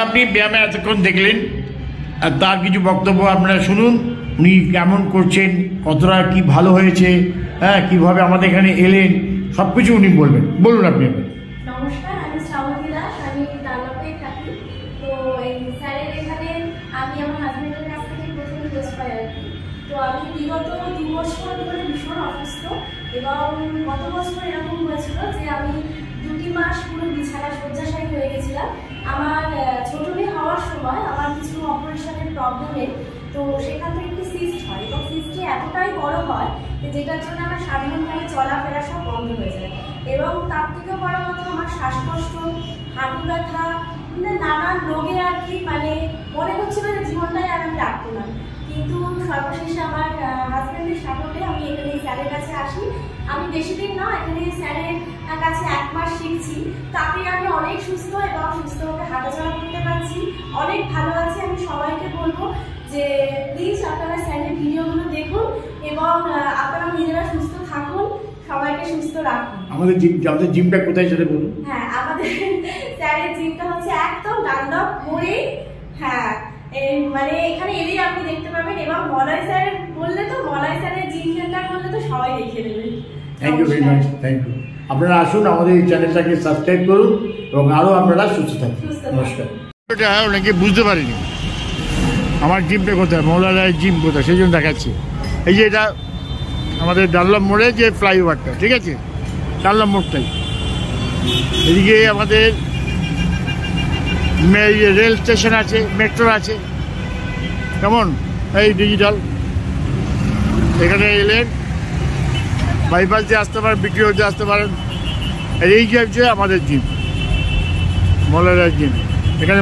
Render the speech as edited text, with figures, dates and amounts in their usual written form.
আপনি ব্যায়ামে এতক্ষণ দেখলেন, আর তার কিছু বক্তব্য আপনারা শুনুন। উনি কেমন করছেন, কতটা কি ভালো হয়েছে, হ্যাঁ কীভাবে আমাদের এখানে এলেন, সব কিছু উনি বলবেন। বলুন আপনি। নমস্কার, আমি শ্রাবন্তী দাস, আমি ডানলপে থাকি। তো এই স্যারের এখানে আমি আমার হাজবেন্ডের কাছ থেকে প্রথমে ডোজ পাই আর কি। তো আমি বিগত 2 বছর ধরে ভীষণ অসুস্থ, এবং গত বছর এরকম হয়েছিল যে আমি 2 মাস পুরো বিছানা শয্যাশায়ী হয়ে গেছিলাম। আমার ছোট মেয়ে হওয়ার সময় আমার কিছু অপারেশনের প্রবলেমে তো সেখান থেকে একটি সিস্ট হয়, এবং সিস্টটি এতটাই বড় হয় যেটার জন্য আমার সাধারণভাবে চলাফেরা সব বন্ধ হয়ে যায়। এবং তার থেকেও বড় কথা, আমার শ্বাসকষ্ট, হাঁটু ব্যথা, নানান রোগে আর কি, মানে মনে হচ্ছিল যে জীবনটাই আর আমি রাখবো না। কিন্তু সর্বশেষে আমার হাজব্যান্ডের সাপোর্টে আমি এখানে স্যারের কাছে আসি। আমি বেশি দিন না, এখানে স্যারের কাছে 1 মাস শিখছি। তাতে আমি অনেক সুস্থ, এবং সুস্থভাবে হাঁটাচলা করতে পারছি, অনেক ভালো আছি। আমি সবাইকে বলবো যে প্লিজ আপনারা স্যারের ভিডিওগুলো দেখুন, এবং আপনারা নিজেরা সুস্থ থাকুন, সবাইকে সুস্থ রাখুন। আমাদের জিমটা কোথায় সেটা বলুন। হ্যাঁ, আমাদের স্যারের জিমটা হচ্ছে একদম ডানলপ মোড়ে। হ্যাঁ, মানে এখানে এলেই আপনি দেখতে পাবেন। এবং মলয় স্যার বললে তো, মলয় স্যারের জিম সেন্টার বললে তো সবাই দেখিয়ে দেবে। Thank you very much, thank you. আপনারা আসুন, আমাদের এই চ্যানেলটাকে সাবস্ক্রাইব করুন, এবং আরও আপনারা সুস্থ থাকুন। নমস্কার। এটা অনেকে বুঝতে পারিনি আমার জিমটা কোথায়, মৌলালার জিম কোথায়, সেই জন্য দেখাচ্ছি। এই যে এটা আমাদের ডানলপ মোড়ে যে ফ্লাইওভারটা, ঠিক আছে, ডানলপ মোড়টাই। এদিকে আমাদের রেল স্টেশন আছে, মেট্রো আছে, কেমন এই ডিজিটাল। এখানে এলেন, বাইপাস দিয়ে আসতে পারেন, বিক্রি হতে আসতে পারেন। এই যে হচ্ছে আমাদের জিম, মৌলালার জিম। এখানে